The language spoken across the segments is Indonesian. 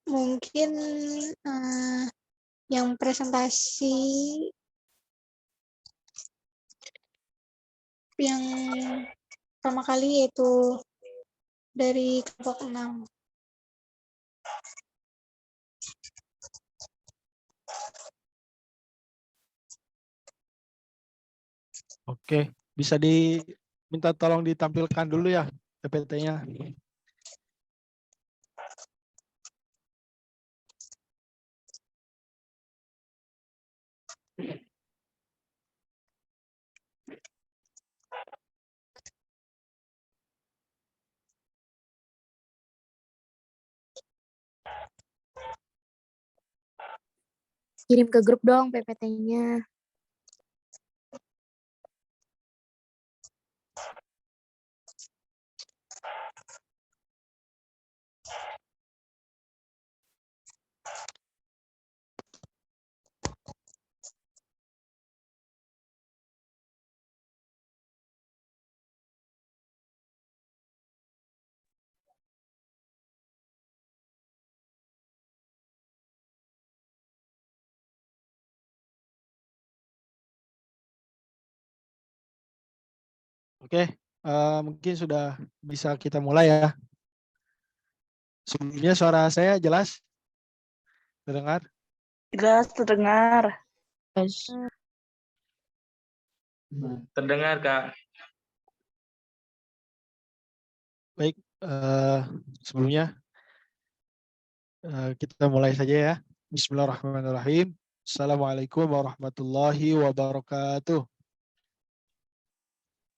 Mungkin yang presentasi yang pertama kali yaitu dari kelompok 6. Oke, bisa diminta tolong ditampilkan dulu ya PPT-nya. Kirim ke grup dong PPT-nya. Oke, mungkin sudah bisa kita mulai ya. Sebelumnya suara saya jelas? Terdengar? Jelas terdengar. Terdengar, Kak. Baik, sebelumnya kita mulai saja ya. Bismillahirrahmanirrahim. Assalamualaikum warahmatullahi wabarakatuh.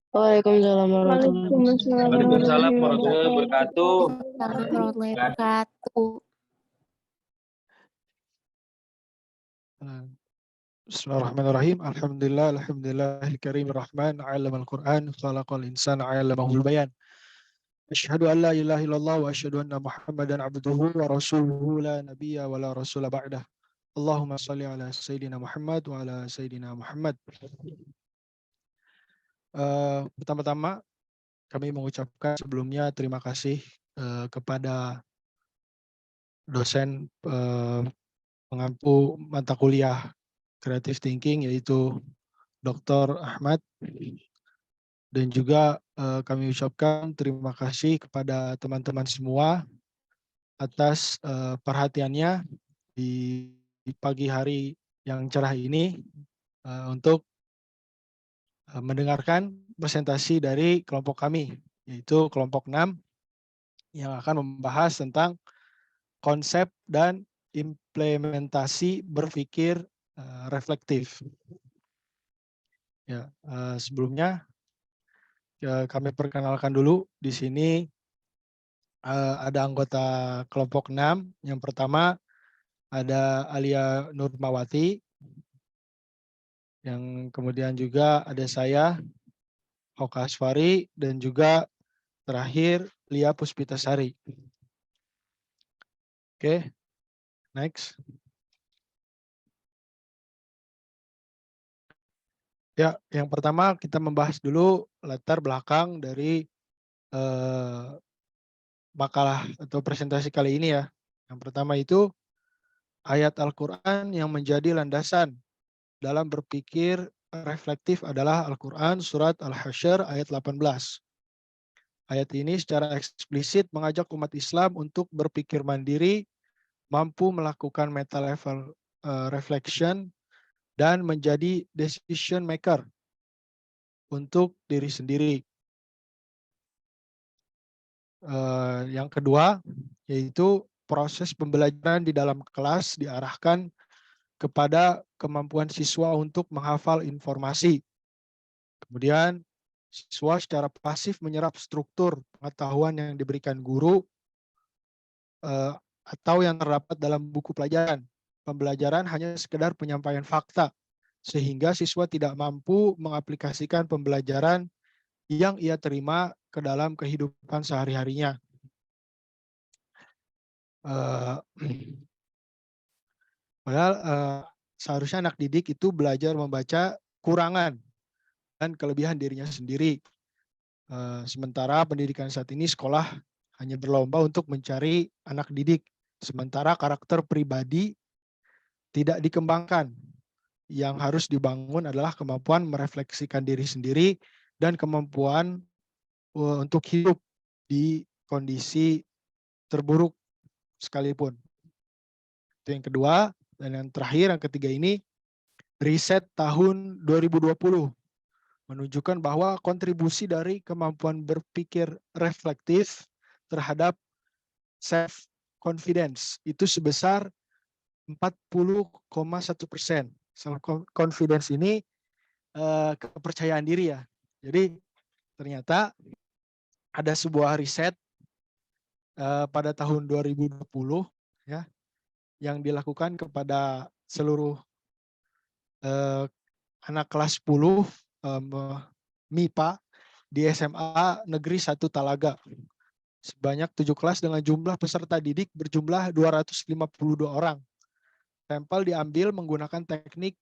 Waalaikumsalam Waalaikumsalam warahmatullahi wabarakatuh. warahmatullahi wabarakatuh. Bismillahirrahmanirrahim. Alhamdulillah, alhamdulillahil karim rahman, 'allamal Qur'an, khalaqal insana 'allamahul bayan. Asyhadu an la ilaha illallah wa asyhadu anna Muhammadan abduhu wa rasuluhu la nabiyya wa la rasula ba'dah. Allahumma shalli ala sayyidina Muhammad wa ala sayyidina Muhammad. Pertama-tama kami mengucapkan sebelumnya terima kasih kepada dosen pengampu mata kuliah Creative Thinking yaitu Dr. Ahmad, dan juga kami ucapkan terima kasih kepada teman-teman semua atas perhatiannya di pagi hari yang cerah ini untuk mendengarkan presentasi dari kelompok kami, yaitu kelompok 6 yang akan membahas tentang konsep dan implementasi berpikir reflektif. Ya, sebelumnya kami perkenalkan dulu di sini ada anggota kelompok 6. Yang pertama ada Alia Nurmawati, yang kemudian juga ada saya, Hoka Asfari, dan juga terakhir Lia Puspitasari. Oke, next. Ya, yang pertama kita membahas dulu latar belakang dari makalah atau presentasi kali ini ya. Yang pertama itu ayat Al-Quran yang menjadi landasan dalam berpikir reflektif adalah Al-Quran surat Al-Hasyr ayat 18. Ayat ini secara eksplisit mengajak umat Islam untuk berpikir mandiri, mampu melakukan meta level reflection, dan menjadi decision maker untuk diri sendiri. Yang kedua, yaitu proses pembelajaran di dalam kelas diarahkan kepada kemampuan siswa untuk menghafal informasi. Kemudian siswa secara pasif menyerap struktur pengetahuan yang diberikan guru atau yang terdapat dalam buku pelajaran. Pembelajaran hanya sekedar penyampaian fakta, sehingga siswa tidak mampu mengaplikasikan pembelajaran yang ia terima ke dalam kehidupan sehari-harinya. Padahal seharusnya anak didik itu belajar membaca kurangan dan kelebihan dirinya sendiri. Sementara pendidikan saat ini sekolah hanya berlomba untuk mencari anak didik Sementara karakter pribadi tidak dikembangkan. Yang harus dibangun adalah kemampuan merefleksikan diri sendiri dan kemampuan untuk hidup di kondisi terburuk sekalipun. Itu yang kedua. Dan yang terakhir, yang ketiga ini, riset tahun 2020 menunjukkan bahwa kontribusi dari kemampuan berpikir reflektif terhadap self-confidence itu sebesar 40,1%. Self-confidence ini kepercayaan diri ya. Jadi ternyata ada sebuah riset pada tahun 2020 ya, yang dilakukan kepada seluruh anak kelas 10 MIPA di SMA Negeri 1 Talaga. Sebanyak 7 kelas dengan jumlah peserta didik berjumlah 252 orang. Sampel diambil menggunakan teknik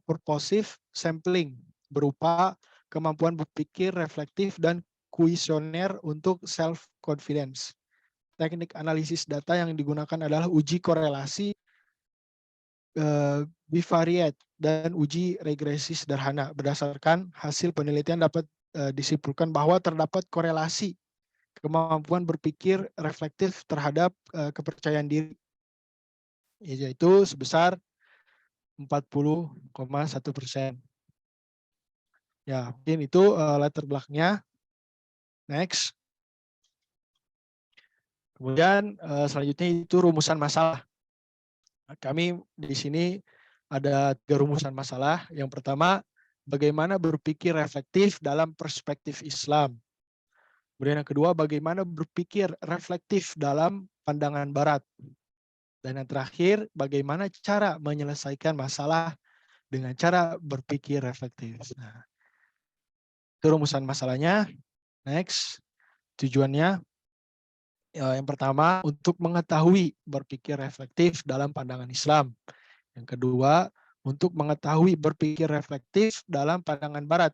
purposive sampling berupa kemampuan berpikir reflektif dan kuesioner untuk self-confidence. Teknik analisis data yang digunakan adalah uji korelasi bivariate dan uji regresi sederhana. Berdasarkan hasil penelitian dapat disimpulkan bahwa terdapat korelasi kemampuan berpikir reflektif terhadap kepercayaan diri, yaitu sebesar 40,1%. Ya, mungkin itu latar belakangnya. Next. Kemudian selanjutnya itu rumusan masalah. Kami di sini ada 3 rumusan masalah. Yang pertama, bagaimana berpikir reflektif dalam perspektif Islam. Kemudian yang kedua, bagaimana berpikir reflektif dalam pandangan Barat. Dan yang terakhir, bagaimana cara menyelesaikan masalah dengan cara berpikir reflektif. Nah, itu rumusan masalahnya. Next, tujuannya yang pertama untuk mengetahui berpikir reflektif dalam pandangan Islam. Yang kedua, untuk mengetahui berpikir reflektif dalam pandangan Barat.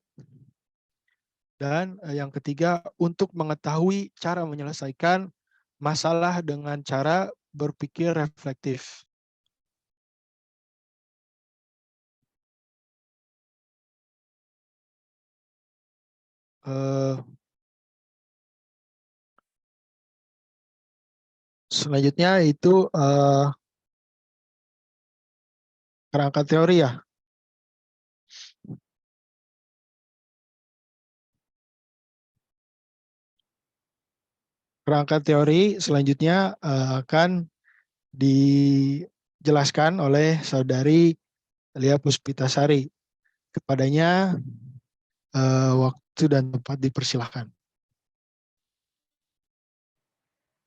Dan yang ketiga, untuk mengetahui cara menyelesaikan masalah dengan cara berpikir reflektif. Selanjutnya itu kerangka teori ya. Kerangka teori selanjutnya akan dijelaskan oleh saudari Lia Puspitasari. Kepadanya waktu dan tempat dipersilahkan.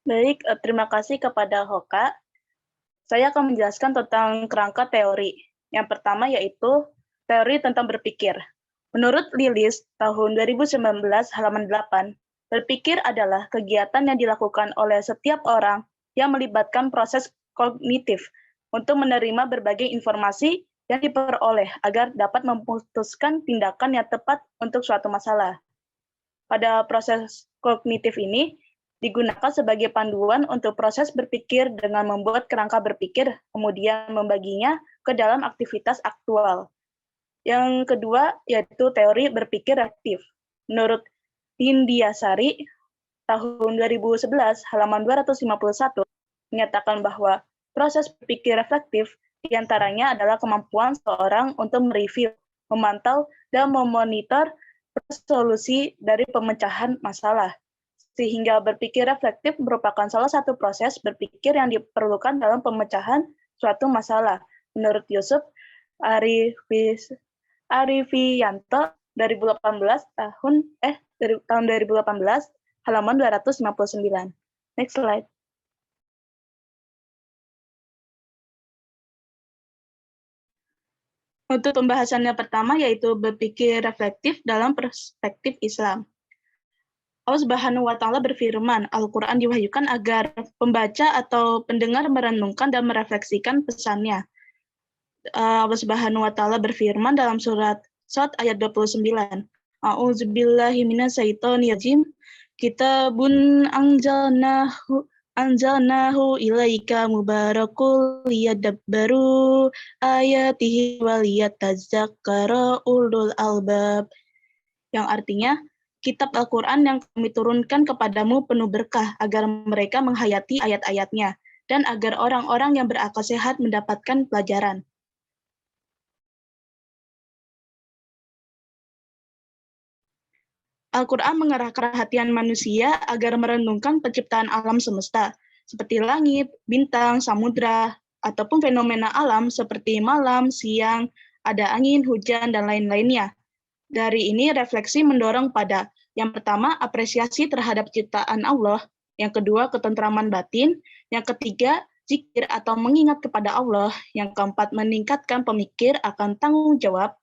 Baik, terima kasih kepada Hoka. Saya akan menjelaskan tentang kerangka teori. Yang pertama yaitu teori tentang berpikir. Menurut Lilis tahun 2019 halaman 8, berpikir adalah kegiatan yang dilakukan oleh setiap orang yang melibatkan proses kognitif untuk menerima berbagai informasi yang diperoleh agar dapat memutuskan tindakan yang tepat untuk suatu masalah. Pada proses kognitif ini, digunakan sebagai panduan untuk proses berpikir dengan membuat kerangka berpikir, kemudian membaginya ke dalam aktivitas aktual. Yang kedua, yaitu teori berpikir aktif. Menurut Indiasari, tahun 2011, halaman 251, menyatakan bahwa proses berpikir reflektif diantaranya adalah kemampuan seorang untuk mereview, memantau, dan memonitor solusi dari pemecahan masalah. Sehingga berpikir reflektif merupakan salah satu proses berpikir yang diperlukan dalam pemecahan suatu masalah. Menurut Yusuf Arifianto 2018 tahun 2018 halaman 259. Next slide. Untuk pembahasannya pertama yaitu berpikir reflektif dalam perspektif Islam. Allah Subhanahu wa Ta'ala berfirman, Al-Quran diwahyukan agar pembaca atau pendengar merenungkan dan merefleksikan pesannya. Allah Subhanahu wa Ta'ala berfirman dalam surat Shad ayat 29. A'udzubillahi minasyaitonir rajim. Kitabun anzalnahu anzalnahu ilaika mubarakul liyadabbaru ayatihi waliyatadzakkara ulul albab. Yang artinya, kitab Al-Quran yang kami turunkan kepadamu penuh berkah agar mereka menghayati ayat-ayatnya dan agar orang-orang yang berakal sehat mendapatkan pelajaran. Al-Quran mengarahkan perhatian manusia agar merenungkan penciptaan alam semesta, seperti langit, bintang, samudra, ataupun fenomena alam seperti malam, siang, ada angin, hujan, dan lain-lainnya. Dari ini refleksi mendorong pada yang pertama apresiasi terhadap ciptaan Allah, yang kedua ketentraman batin, yang ketiga zikir atau mengingat kepada Allah, yang keempat meningkatkan pemikir akan tanggung jawab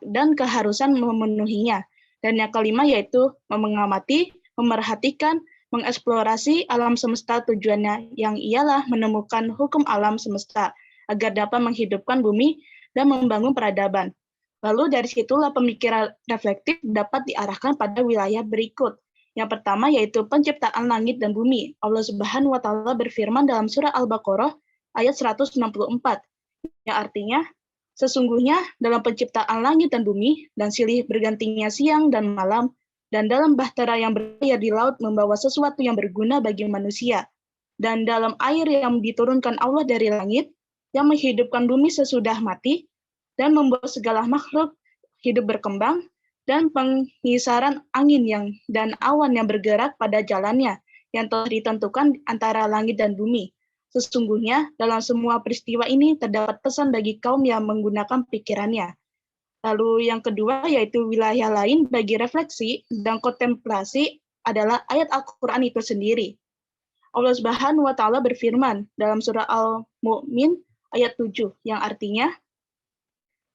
dan keharusan memenuhinya, dan yang kelima yaitu mengamati, memerhatikan, mengeksplorasi alam semesta tujuannya yang ialah menemukan hukum alam semesta agar dapat menghidupkan bumi dan membangun peradaban. Lalu dari situlah pemikiran reflektif dapat diarahkan pada wilayah berikut. Yang pertama yaitu penciptaan langit dan bumi. Allah Subhanahu wa taala berfirman dalam surah Al-Baqarah ayat 164, yang artinya sesungguhnya dalam penciptaan langit dan bumi dan silih bergantinya siang dan malam dan dalam bahtera yang berlayar di laut membawa sesuatu yang berguna bagi manusia dan dalam air yang diturunkan Allah dari langit yang menghidupkan bumi sesudah mati dan membuat segala makhluk hidup berkembang, dan pengisaran angin dan awan yang bergerak pada jalannya yang telah ditentukan antara langit dan bumi. Sesungguhnya dalam semua peristiwa ini terdapat pesan bagi kaum yang menggunakan pikirannya. Lalu yang kedua yaitu wilayah lain bagi refleksi dan kontemplasi adalah ayat Al-Quran itu sendiri. Allah Subhanahu wa taala berfirman dalam surah Al-Mu'min ayat 7 yang artinya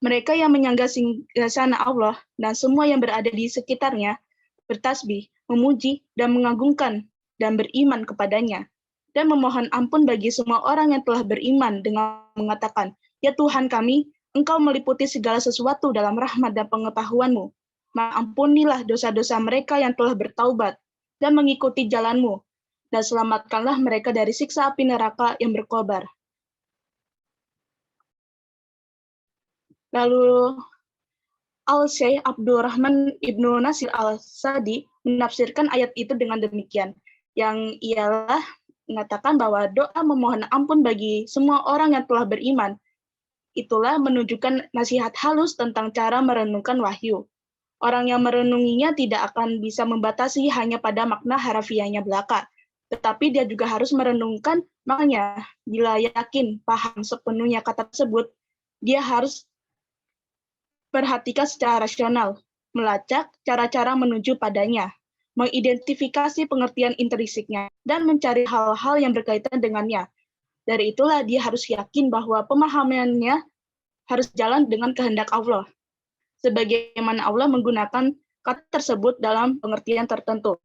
mereka yang menyangga singgasana Allah dan semua yang berada di sekitarnya bertasbih, memuji, dan mengagungkan dan beriman kepadanya, dan memohon ampun bagi semua orang yang telah beriman dengan mengatakan, "Ya Tuhan kami, Engkau meliputi segala sesuatu dalam rahmat dan pengetahuan-Mu. Maka ampunilah dosa-dosa mereka yang telah bertaubat dan mengikuti jalan-Mu, dan selamatkanlah mereka dari siksa api neraka yang berkobar." Lalu Al-Syeikh Abdurrahman Ibnu Nasir Al-Sadi menafsirkan ayat itu dengan demikian, yang ialah mengatakan bahwa doa memohon ampun bagi semua orang yang telah beriman, itulah menunjukkan nasihat halus tentang cara merenungkan wahyu. Orang yang merenunginya tidak akan bisa membatasi hanya pada makna harafiahnya belaka, tetapi dia juga harus merenungkan maknanya. Bila yakin, paham sepenuhnya kata tersebut, dia harus perhatikan secara rasional, melacak cara-cara menuju padanya, mengidentifikasi pengertian intrinsiknya, dan mencari hal-hal yang berkaitan dengannya. Dari itulah dia harus yakin bahwa pemahamannya harus jalan dengan kehendak Allah, sebagaimana Allah menggunakan kata tersebut dalam pengertian tertentu.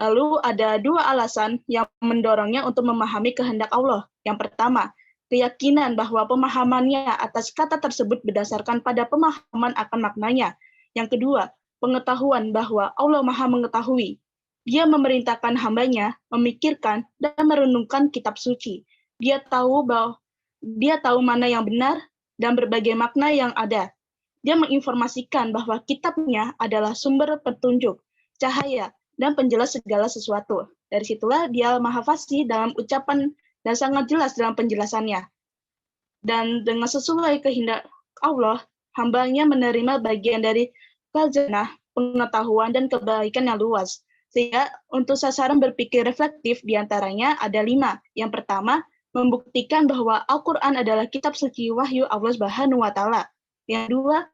Lalu ada dua alasan yang mendorongnya untuk memahami kehendak Allah. Yang pertama, keyakinan bahwa pemahamannya atas kata tersebut berdasarkan pada pemahaman akan maknanya. Yang kedua, pengetahuan bahwa Allah Maha Mengetahui. Dia memerintahkan hambanya memikirkan dan merenungkan kitab suci. Dia tahu mana yang benar dan berbagai makna yang ada. Dia menginformasikan bahwa kitabnya adalah sumber petunjuk, cahaya, dan penjelas segala sesuatu. Dari situlah dia Maha Fasih dalam ucapan dan sangat jelas dalam penjelasannya. Dan dengan sesuai kehendak Allah, hambanya menerima bagian dari khazanah, pengetahuan, dan kebaikan yang luas. Sehingga untuk sasaran berpikir reflektif diantaranya ada 5. Yang pertama, membuktikan bahwa Al-Quran adalah kitab suci wahyu Allah Subhanahu wa taala. Yang kedua,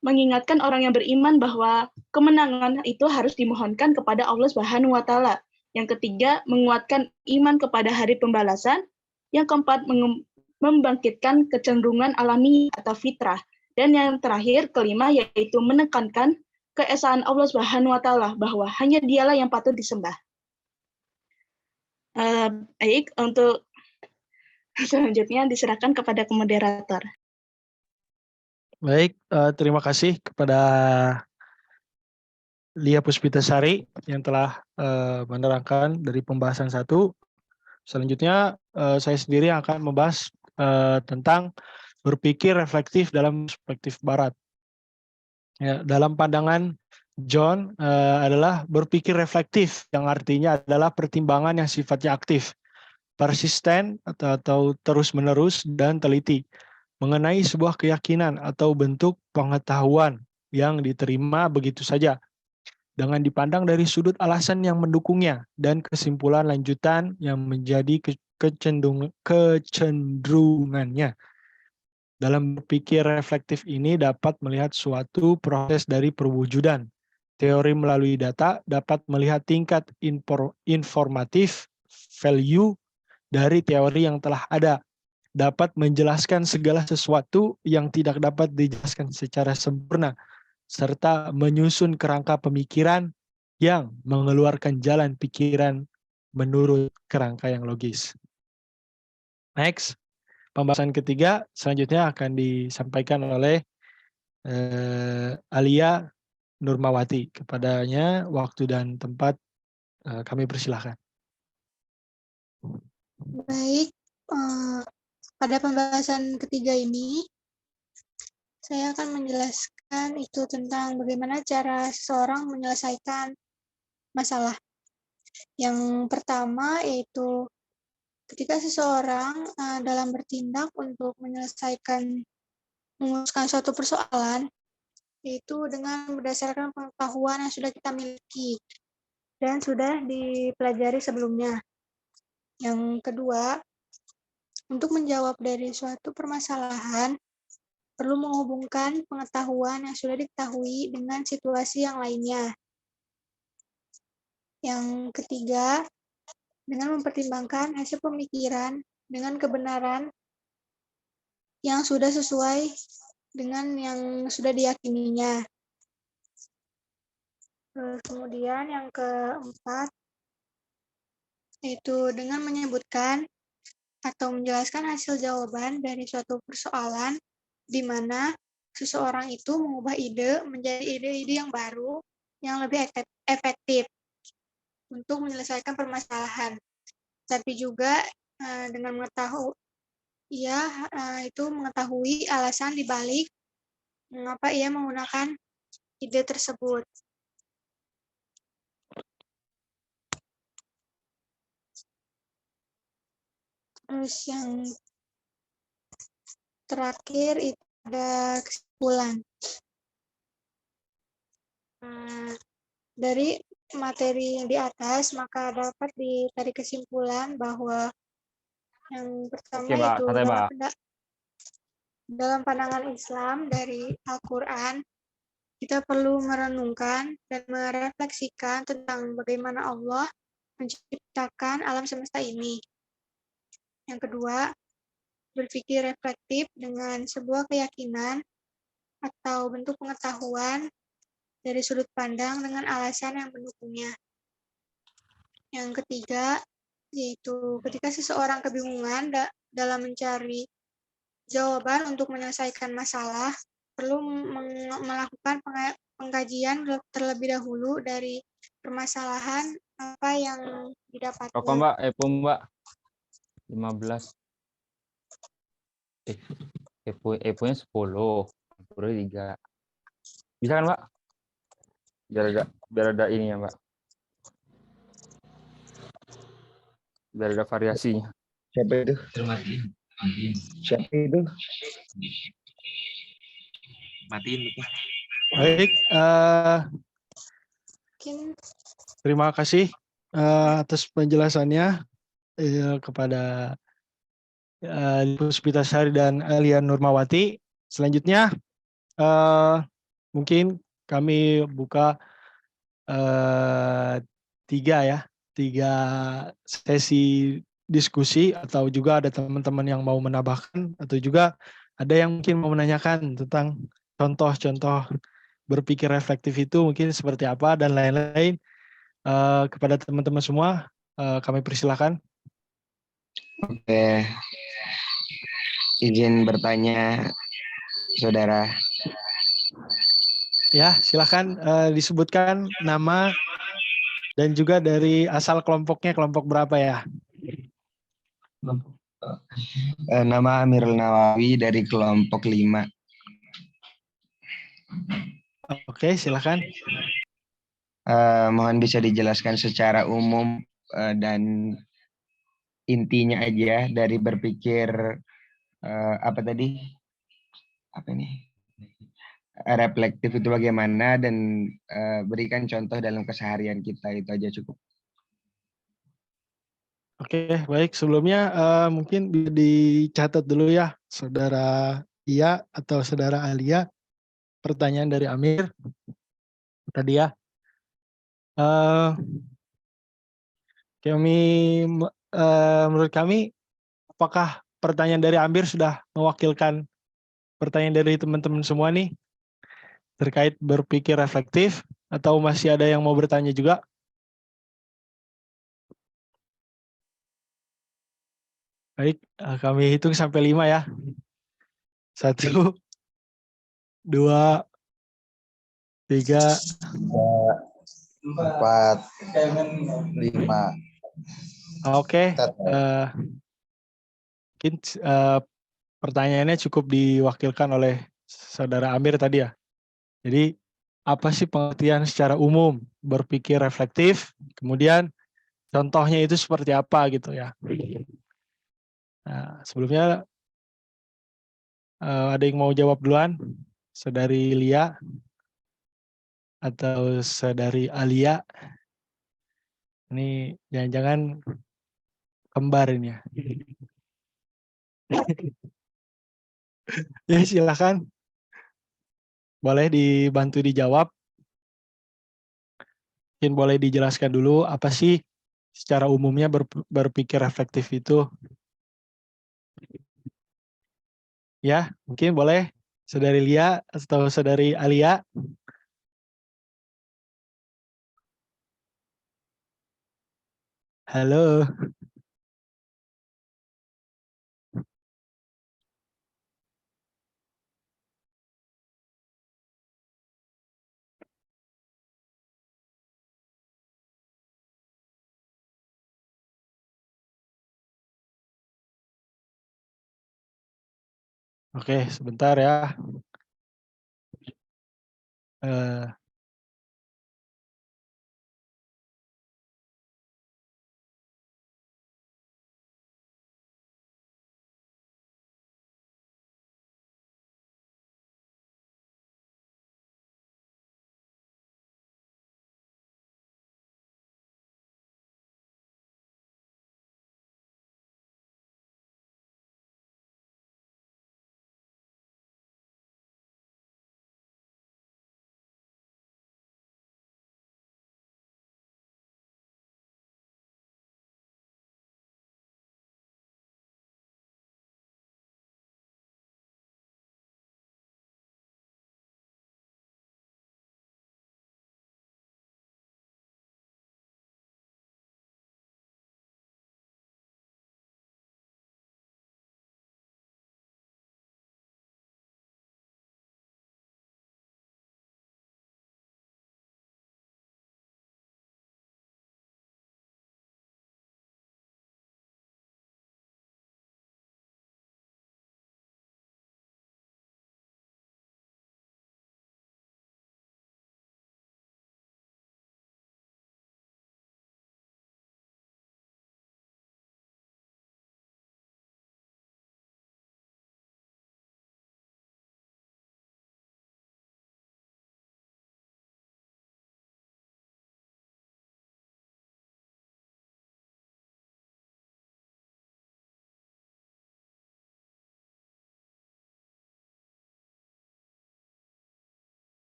mengingatkan orang yang beriman bahwa kemenangan itu harus dimohonkan kepada Allah Subhanahu wa taala. Yang ketiga, menguatkan iman kepada hari pembalasan. Yang keempat, membangkitkan kecenderungan alami atau fitrah. Dan yang terakhir, kelima, yaitu menekankan keesaan Allah Subhanahu wa taala bahwa hanya Dialah yang patut disembah. Baik, untuk selanjutnya diserahkan kepada moderator. Baik, terima kasih kepada Lia Puspitasari yang telah menerangkan dari pembahasan 1. Selanjutnya saya sendiri akan membahas tentang berpikir reflektif dalam perspektif Barat. Ya, dalam pandangan John adalah berpikir reflektif yang artinya adalah pertimbangan yang sifatnya aktif, persisten atau terus-menerus dan teliti mengenai sebuah keyakinan atau bentuk pengetahuan yang diterima begitu saja dengan dipandang dari sudut alasan yang mendukungnya dan kesimpulan lanjutan yang menjadi kecenderungannya. Dalam berpikir reflektif ini dapat melihat suatu proses dari perwujudan. Teori melalui data dapat melihat tingkat informatif value dari teori yang telah ada, dapat menjelaskan segala sesuatu yang tidak dapat dijelaskan secara sempurna, serta menyusun kerangka pemikiran yang mengeluarkan jalan pikiran menurut kerangka yang logis. Next, pembahasan ketiga selanjutnya akan disampaikan oleh Alia Nurmawati. Kepadanya waktu dan tempat kami persilahkan. Baik, pada pembahasan ketiga ini, saya akan menjelaskan itu tentang bagaimana cara seseorang menyelesaikan masalah. Yang pertama yaitu ketika seseorang dalam bertindak untuk memutuskan suatu persoalan, yaitu dengan berdasarkan pengetahuan yang sudah kita miliki dan sudah dipelajari sebelumnya. Yang kedua, untuk menjawab dari suatu permasalahan, perlu menghubungkan pengetahuan yang sudah diketahui dengan situasi yang lainnya. Yang ketiga, dengan mempertimbangkan hasil pemikiran dengan kebenaran yang sudah sesuai dengan yang sudah diyakininya. Kemudian yang keempat, yaitu dengan menyebutkan atau menjelaskan hasil jawaban dari suatu persoalan di mana seseorang itu mengubah ide menjadi ide-ide yang baru yang lebih efektif untuk menyelesaikan permasalahan. Tapi juga dengan mengetahui alasan dibalik mengapa ia menggunakan ide tersebut. Terus yang terakhir itu ada kesimpulan. Dari materi yang di atas, maka dapat ditarik kesimpulan bahwa yang pertama itu dalam pandangan Islam dari Al-Quran, kita perlu merenungkan dan merefleksikan tentang bagaimana Allah menciptakan alam semesta ini. Yang kedua, berpikir reflektif dengan sebuah keyakinan atau bentuk pengetahuan dari sudut pandang dengan alasan yang mendukungnya. Yang ketiga, yaitu ketika seseorang kebingungan dalam mencari jawaban untuk menyelesaikan masalah, perlu melakukan pengkajian terlebih dahulu dari permasalahan apa yang didapatkan. Rokok Mbak, Mbak. 15. Eponya 10. 3. Bisa kan Mbak? Biar ada ini ya Mbak. Biar ada variasinya. Siapa itu? Siapa itu? Matiin lupa. Baik, terima kasih atas penjelasannya kepada Puspitasari dan Alia Nurmawati. Selanjutnya mungkin kami buka 3 sesi diskusi, atau juga ada teman-teman yang mau menambahkan, atau juga ada yang mungkin mau menanyakan tentang contoh-contoh berpikir reflektif itu mungkin seperti apa dan lain-lain. Kepada teman-teman semua kami persilakan. Oke. Izin bertanya, saudara. Ya, silakan disebutkan nama dan juga dari asal kelompoknya, kelompok berapa ya? Nama Amirul Nawawi dari kelompok 5. Oke, silakan. Mohon bisa dijelaskan secara umum dan intinya aja dari berpikir apa tadi? Apa ini? Reflektif itu bagaimana dan berikan contoh dalam keseharian kita, itu aja cukup. Oke, baik. Sebelumnya mungkin bisa dicatat dulu ya, Saudara Ia atau Saudara Alia, pertanyaan dari Amir tadi ya. Menurut kami, apakah pertanyaan dari Amir sudah mewakilkan pertanyaan dari teman-teman semua nih terkait berpikir reflektif, atau masih ada yang mau bertanya juga? Baik, kami hitung sampai 5 ya. 1, 2, 3, 4, 5. Oke. Mungkin pertanyaannya cukup diwakilkan oleh Saudara Amir tadi ya. Jadi, apa sih pengertian secara umum berpikir reflektif? Kemudian contohnya itu seperti apa gitu ya. Nah, sebelumnya ada yang mau jawab duluan? Saudari Lia atau Saudari Alia? Ini jangan-jangan kembar ini ya. Ya, silakan. Boleh dibantu dijawab. Mungkin boleh dijelaskan dulu apa sih secara umumnya berpikir reflektif itu. Ya, mungkin boleh Saudari Lia atau Saudari Alia. Halo. Oke, sebentar ya.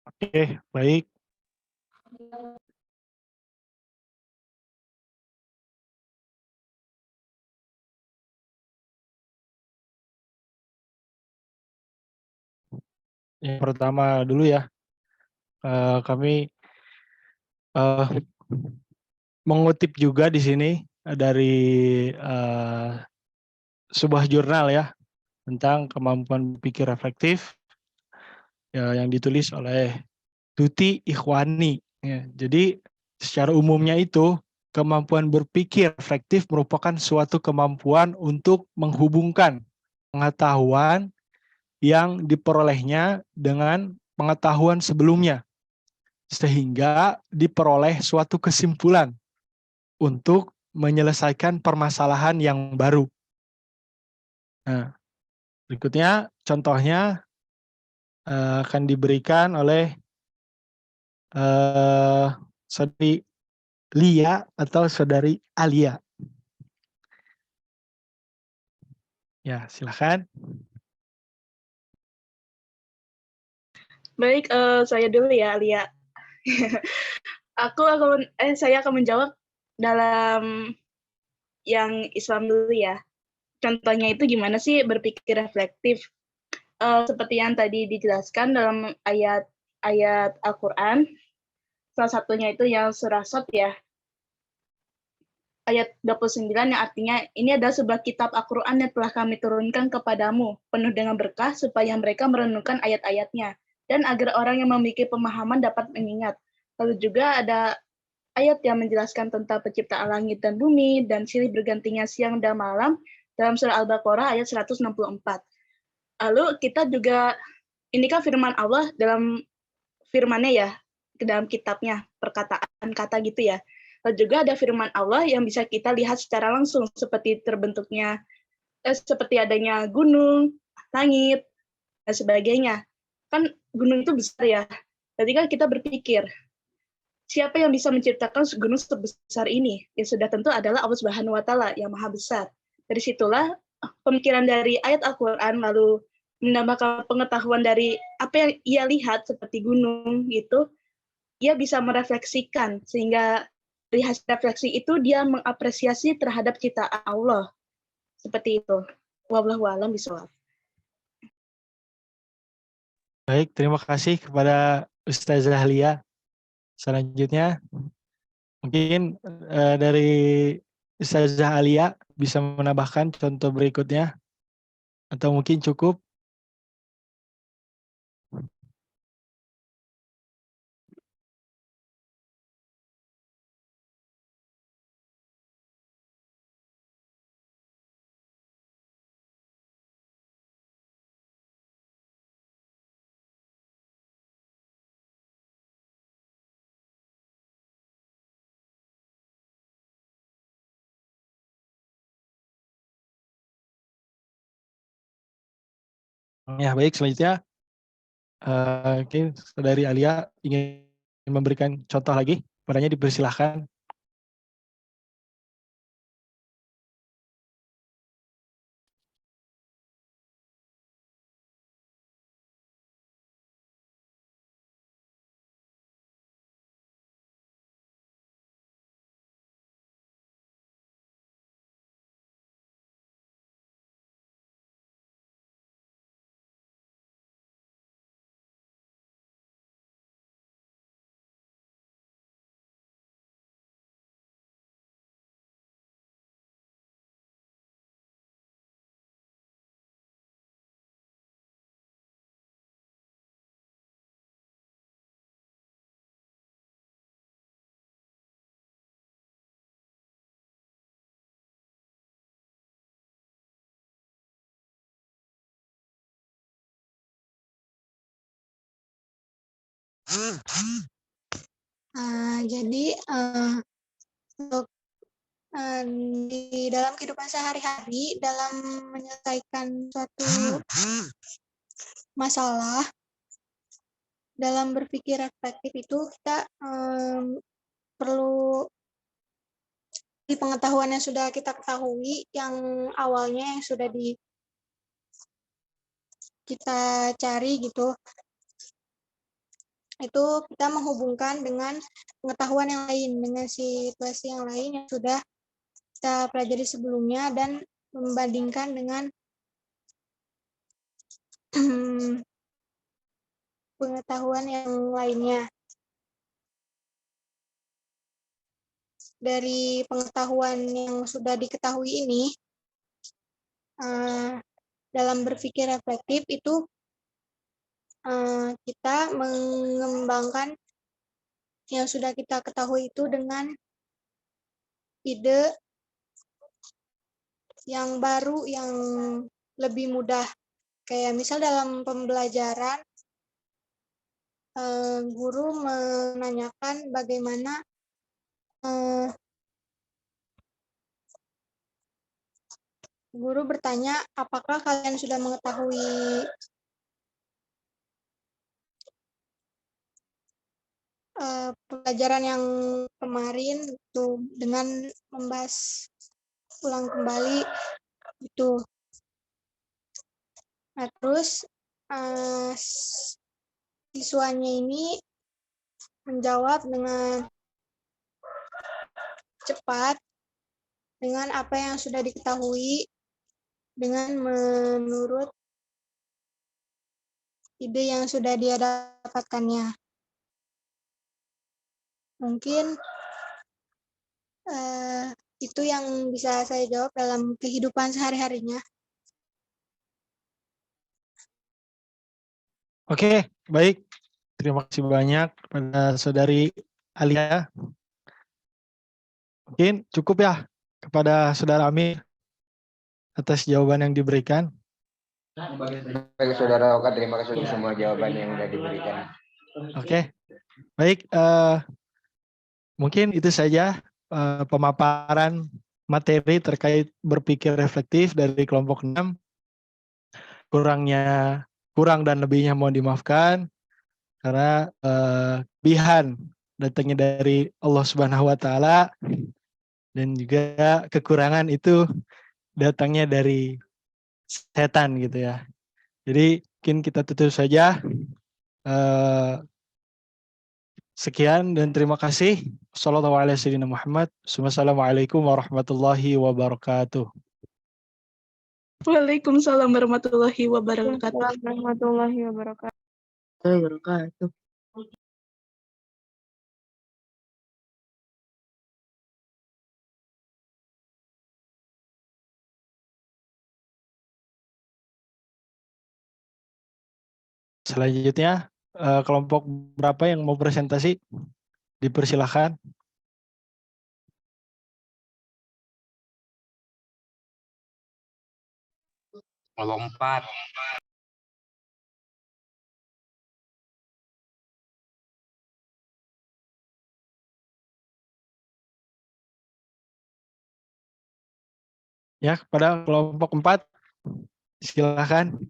Oke, baik. Yang pertama dulu ya, kami mengutip juga di sini dari sebuah jurnal ya tentang kemampuan berpikir reflektif ya, yang ditulis oleh Tuti Ikhwani. Ya, jadi secara umumnya itu kemampuan berpikir reflektif merupakan suatu kemampuan untuk menghubungkan pengetahuan yang diperolehnya dengan pengetahuan sebelumnya, sehingga diperoleh suatu kesimpulan untuk menyelesaikan permasalahan yang baru. Nah, berikutnya contohnya akan diberikan oleh saudari Lia atau saudari Alia. Ya, silakan. Baik, saya dulu ya, Lia. Saya akan menjawab dalam yang Islam dulu ya. Contohnya itu gimana sih berpikir reflektif? Seperti yang tadi dijelaskan dalam ayat Al-Quran, salah satunya itu yang surah Shad ya, ayat 29 yang artinya, ini adalah sebuah kitab Al-Quran yang telah kami turunkan kepadamu, penuh dengan berkah supaya mereka merenungkan ayat-ayatnya, dan agar orang yang memiliki pemahaman dapat mengingat. Lalu juga ada ayat yang menjelaskan tentang penciptaan langit dan bumi, dan silih bergantinya siang dan malam, dalam surah Al-Baqarah ayat 164. Lalu kita juga, ini kan firman Allah dalam firman-Nya ya, ke dalam kitabnya, perkataan kata gitu ya. Lalu juga ada firman Allah yang bisa kita lihat secara langsung, seperti seperti adanya gunung, langit, dan sebagainya. Kan gunung itu besar ya. Berarti kan kita berpikir, siapa yang bisa menciptakan gunung sebesar ini? Yang sudah tentu adalah Allah Subhanahu wa Ta'ala yang Maha Besar. Dari situlah pemikiran dari ayat Al-Quran lalu menambahkan pengetahuan dari apa yang ia lihat seperti gunung gitu, ia bisa merefleksikan sehingga dari hasil refleksi itu dia mengapresiasi terhadap ciptaan Allah. Seperti itu. Wallahu a'lam bishawab. Baik, terima kasih kepada Ustazah Lia. Selanjutnya mungkin dari Ustazah Alia bisa menambahkan contoh berikutnya atau mungkin cukup. Ya, baik, selanjutnya mungkin saudari Alia ingin memberikan contoh lagi, padanya dipersilahkan. Jadi untuk di dalam kehidupan sehari-hari dalam menyelesaikan suatu masalah, dalam berpikir reflektif itu kita perlu di pengetahuan yang sudah kita ketahui, yang awalnya yang sudah kita cari gitu, itu kita menghubungkan dengan pengetahuan yang lain, dengan situasi yang lain yang sudah kita pelajari sebelumnya dan membandingkan dengan pengetahuan yang lainnya. Dari pengetahuan yang sudah diketahui ini, dalam berpikir reflektif itu kita mengembangkan yang sudah kita ketahui itu dengan ide yang baru, yang lebih mudah. Kayak misal dalam pembelajaran, guru menanyakan bagaimana guru bertanya, apakah kalian sudah mengetahui pelajaran yang kemarin itu dengan membahas ulang kembali itu. Nah, terus siswanya ini menjawab dengan cepat dengan apa yang sudah diketahui dengan menurut ide yang sudah dia dapatkannya. Mungkin itu yang bisa saya jawab dalam kehidupan sehari-harinya. Oke, baik. Terima kasih banyak kepada Saudari Alia. Mungkin cukup ya kepada Saudara Amir atas jawaban yang diberikan. Baik, Saudara Oka, terima kasih untuk semua jawaban yang sudah diberikan. Oke, baik. Mungkin itu saja pemaparan materi terkait berpikir reflektif dari kelompok 6. Kurang dan lebihnya mohon dimaafkan karena kelebihan datangnya dari Allah Subhanahu wa taala dan juga kekurangan itu datangnya dari setan gitu ya. Jadi mungkin kita tutup saja. Sekian dan terima kasih. Wassalamualaikum warahmatullahi wabarakatuh. Waalaikumsalam warahmatullahi wabarakatuh. Warahmatullahi wabarakatuh. Selanjutnya kelompok berapa yang mau presentasi? Dipersilahkan. Kelompok 4. Ya, kepada kelompok 4 silakan.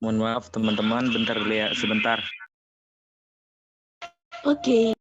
Mohon maaf teman-teman, bentar lihat sebentar. Oke.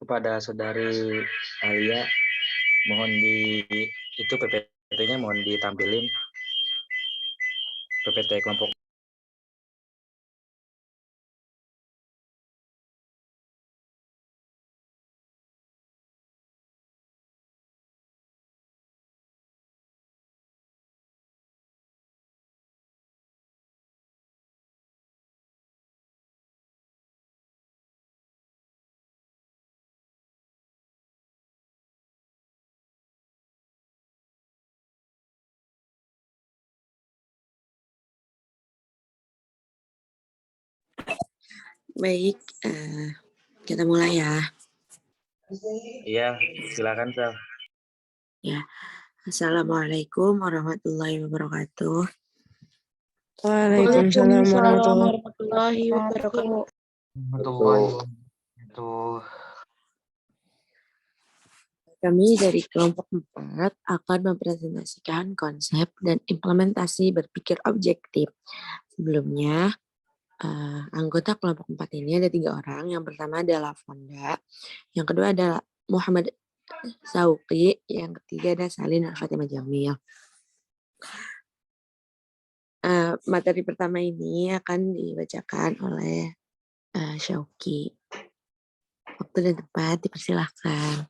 Kepada saudari Alia, mohon itu PPT-nya mohon ditampilin. PPT kelompok. Baik, kita mulai ya. Iya, silakan Sal. Ya, Assalamualaikum warahmatullahi wabarakatuh. Waalaikumsalam warahmatullahi wabarakatuh. Kami dari kelompok 4 akan mempresentasikan konsep dan implementasi berpikir objektif. Sebelumnya, anggota kelompok 4 ini ada 3 orang. Yang pertama adalah Fonda, yang kedua adalah Muhammad Sauqi, yang ketiga ada Salin Al-Fatimah Jamil. Materi pertama ini akan dibacakan oleh Syauqi. Waktu dan tempat dipersilahkan.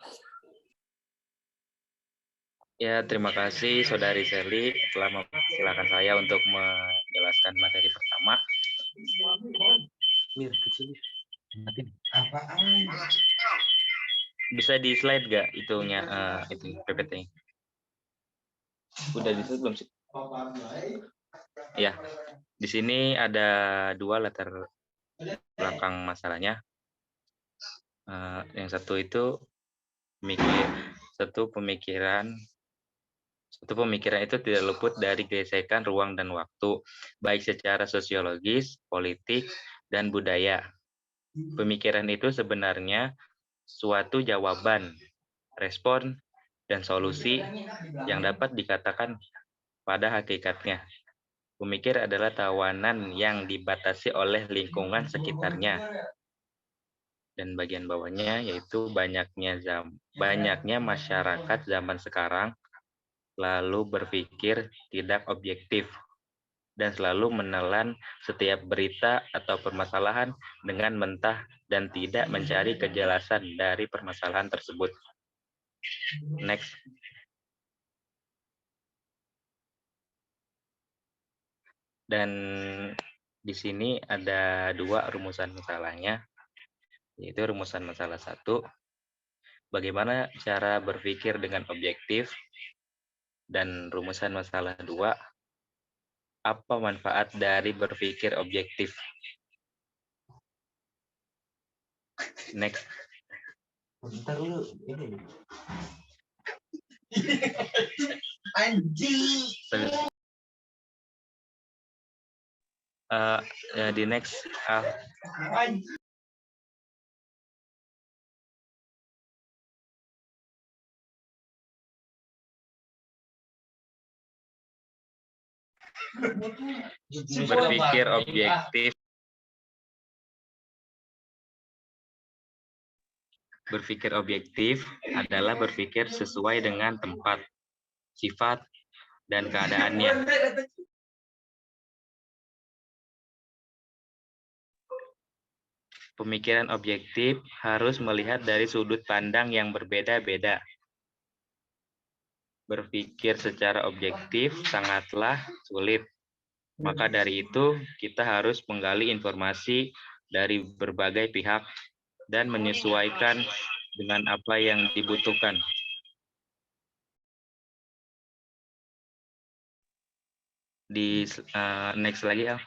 Ya, terima kasih Saudari Seli telah mempersilahkan saya untuk menjelaskan materi pertama. Mir, kecil. Bisa di slide gak itunya itu PPT? Udah di slide belum sih? Ya, di sini ada 2 latar belakang masalahnya. Yang satu itu satu pemikiran itu tidak luput dari gesekan ruang dan waktu, baik secara sosiologis, politik, dan budaya. Pemikiran itu sebenarnya suatu jawaban, respon, dan solusi yang dapat dikatakan pada hakikatnya. Pemikir adalah tawanan yang dibatasi oleh lingkungan sekitarnya. Dan bagian bawahnya yaitu banyaknya masyarakat zaman sekarang lalu berpikir tidak objektif dan selalu menelan setiap berita atau permasalahan dengan mentah dan tidak mencari kejelasan dari permasalahan tersebut. Next. Dan di sini ada 2 rumusan masalahnya, yaitu rumusan masalah 1, bagaimana cara berpikir dengan objektif, dan rumusan masalah 2, apa manfaat dari berpikir objektif. Next. Bentar dulu, ini. Anjing. Di next. Berpikir objektif. Berpikir objektif adalah berpikir sesuai dengan tempat, sifat, dan keadaannya. Pemikiran objektif harus melihat dari sudut pandang yang berbeda-beda. Berpikir secara objektif sangatlah sulit. Maka dari itu, kita harus menggali informasi dari berbagai pihak dan menyesuaikan dengan apa yang dibutuhkan. Di next lagi, Al.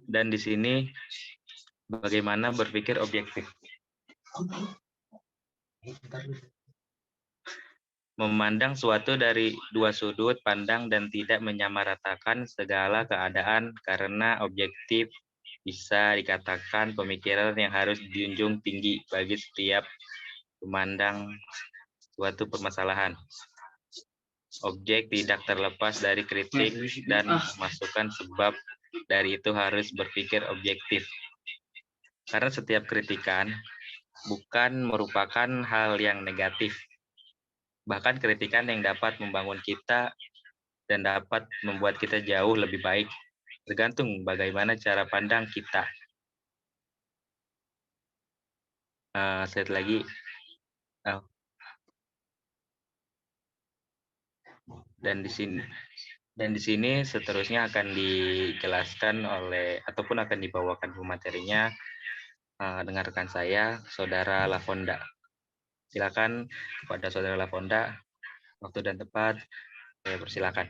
Dan di sini bagaimana berpikir objektif. Memandang suatu dari 2 sudut pandang dan tidak menyamaratakan segala keadaan, karena objektif bisa dikatakan pemikiran yang harus dijunjung tinggi bagi setiap memandang suatu permasalahan. Objek tidak terlepas dari kritik dan masukan, sebab dari itu harus berpikir objektif. Karena setiap kritikan bukan merupakan hal yang negatif. Bahkan kritikan yang dapat membangun kita dan dapat membuat kita jauh lebih baik, tergantung bagaimana cara pandang kita. Slide lagi. Dan di sini seterusnya akan dijelaskan oleh ataupun akan dibawakan materinya dengan rekan saya, Saudara Lafonda. Silakan kepada Saudara Lafonda, waktu dan tempat, saya persilakan.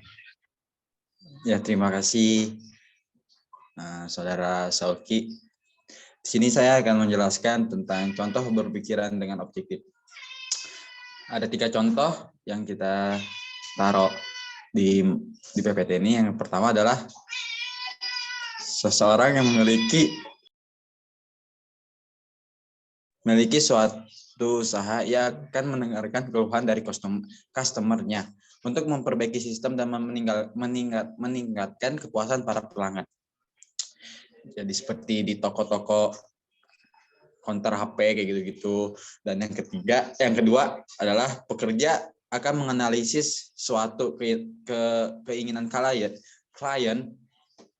Ya, terima kasih Saudara Sauki. Di sini saya akan menjelaskan tentang contoh berpikiran dengan objektif. Ada 3 contoh yang kita taruh di PPT ini. Yang pertama adalah seseorang yang memiliki suatu usaha yang akan mendengarkan keluhan dari customer-nya untuk memperbaiki sistem dan meningkatkan kepuasan para pelanggan. Jadi seperti di toko-toko counter HP kayak gitu-gitu. Dan yang kedua adalah pekerja akan menganalisis suatu keinginan klien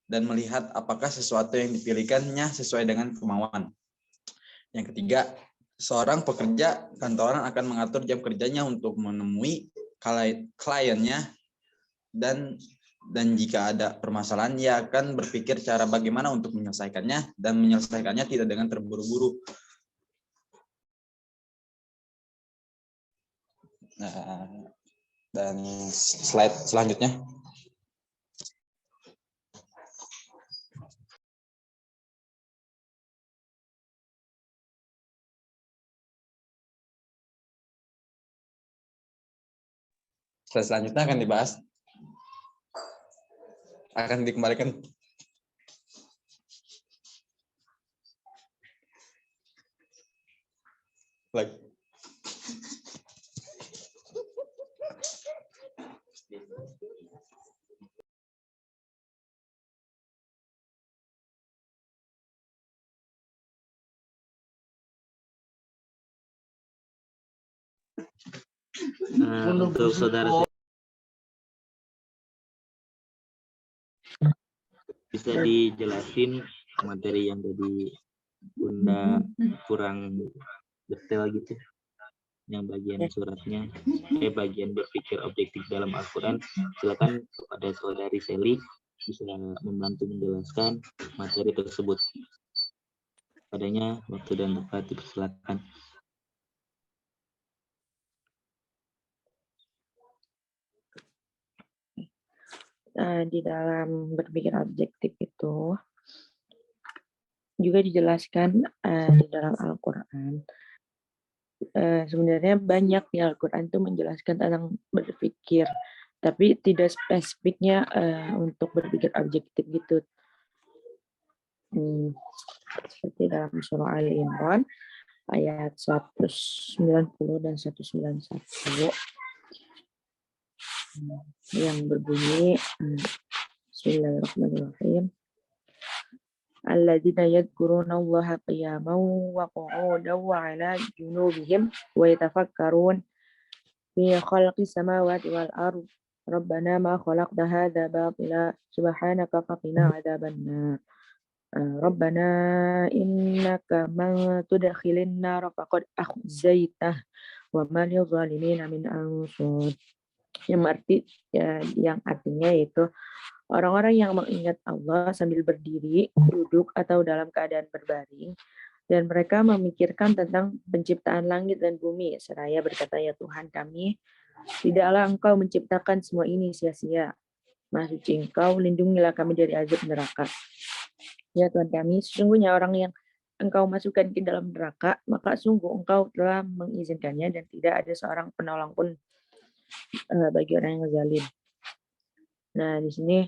dan melihat apakah sesuatu yang dipilihkannya sesuai dengan kemauan. Yang ketiga, seorang pekerja kantoran akan mengatur jam kerjanya untuk menemui kliennya dan jika ada permasalahan, ia akan berpikir cara bagaimana untuk menyelesaikannya dan menyelesaikannya tidak dengan terburu-buru. Dan slide selanjutnya. Slide selanjutnya akan dibahas. Akan dikembalikan. Like. Untuk saudara bisa dijelasin materi yang tadi Bunda kurang detail gitu, yang bagian suratnya, bagian berpikir objektif dalam Al-Quran. Silakan kepada saudari Seli bisa membantu menjelaskan materi tersebut. Padanya waktu dan tempat dipersilakan. Di dalam berpikir objektif itu juga dijelaskan di dalam Al-Quran. Sebenarnya banyak di Al-Quran itu menjelaskan tentang berpikir, tapi tidak spesifiknya untuk berpikir objektif gitu. Seperti dalam surah Ali Imran ayat 190 dan 191 yang berbunyi Bismillahirrahmanirrahim. Alladzina yadhkuruna Allaha qiyaman wa qu'udan wa 'ala junubihim wa yatafakkarun fi khalqis samawati wal ardh. Rabbana ma khalaqta hadza batila subhanaka faqina 'adzabannar. Rabbana innaka man tudkhilin nar faqad akhzaitah wa ma lil zalimin min ansur. Yang artinya yaitu orang-orang yang mengingat Allah sambil berdiri, duduk, atau dalam keadaan berbaring, dan mereka memikirkan tentang penciptaan langit dan bumi, seraya berkata, ya Tuhan kami, tidaklah Engkau menciptakan semua ini sia-sia. Maha suci Engkau, lindungilah kami dari azab neraka. Ya Tuhan kami, sesungguhnya orang yang Engkau masukkan ke dalam neraka, maka sungguh Engkau telah mengizinkannya dan tidak ada seorang penolong pun bagi orang yang zalim. Nah, di sini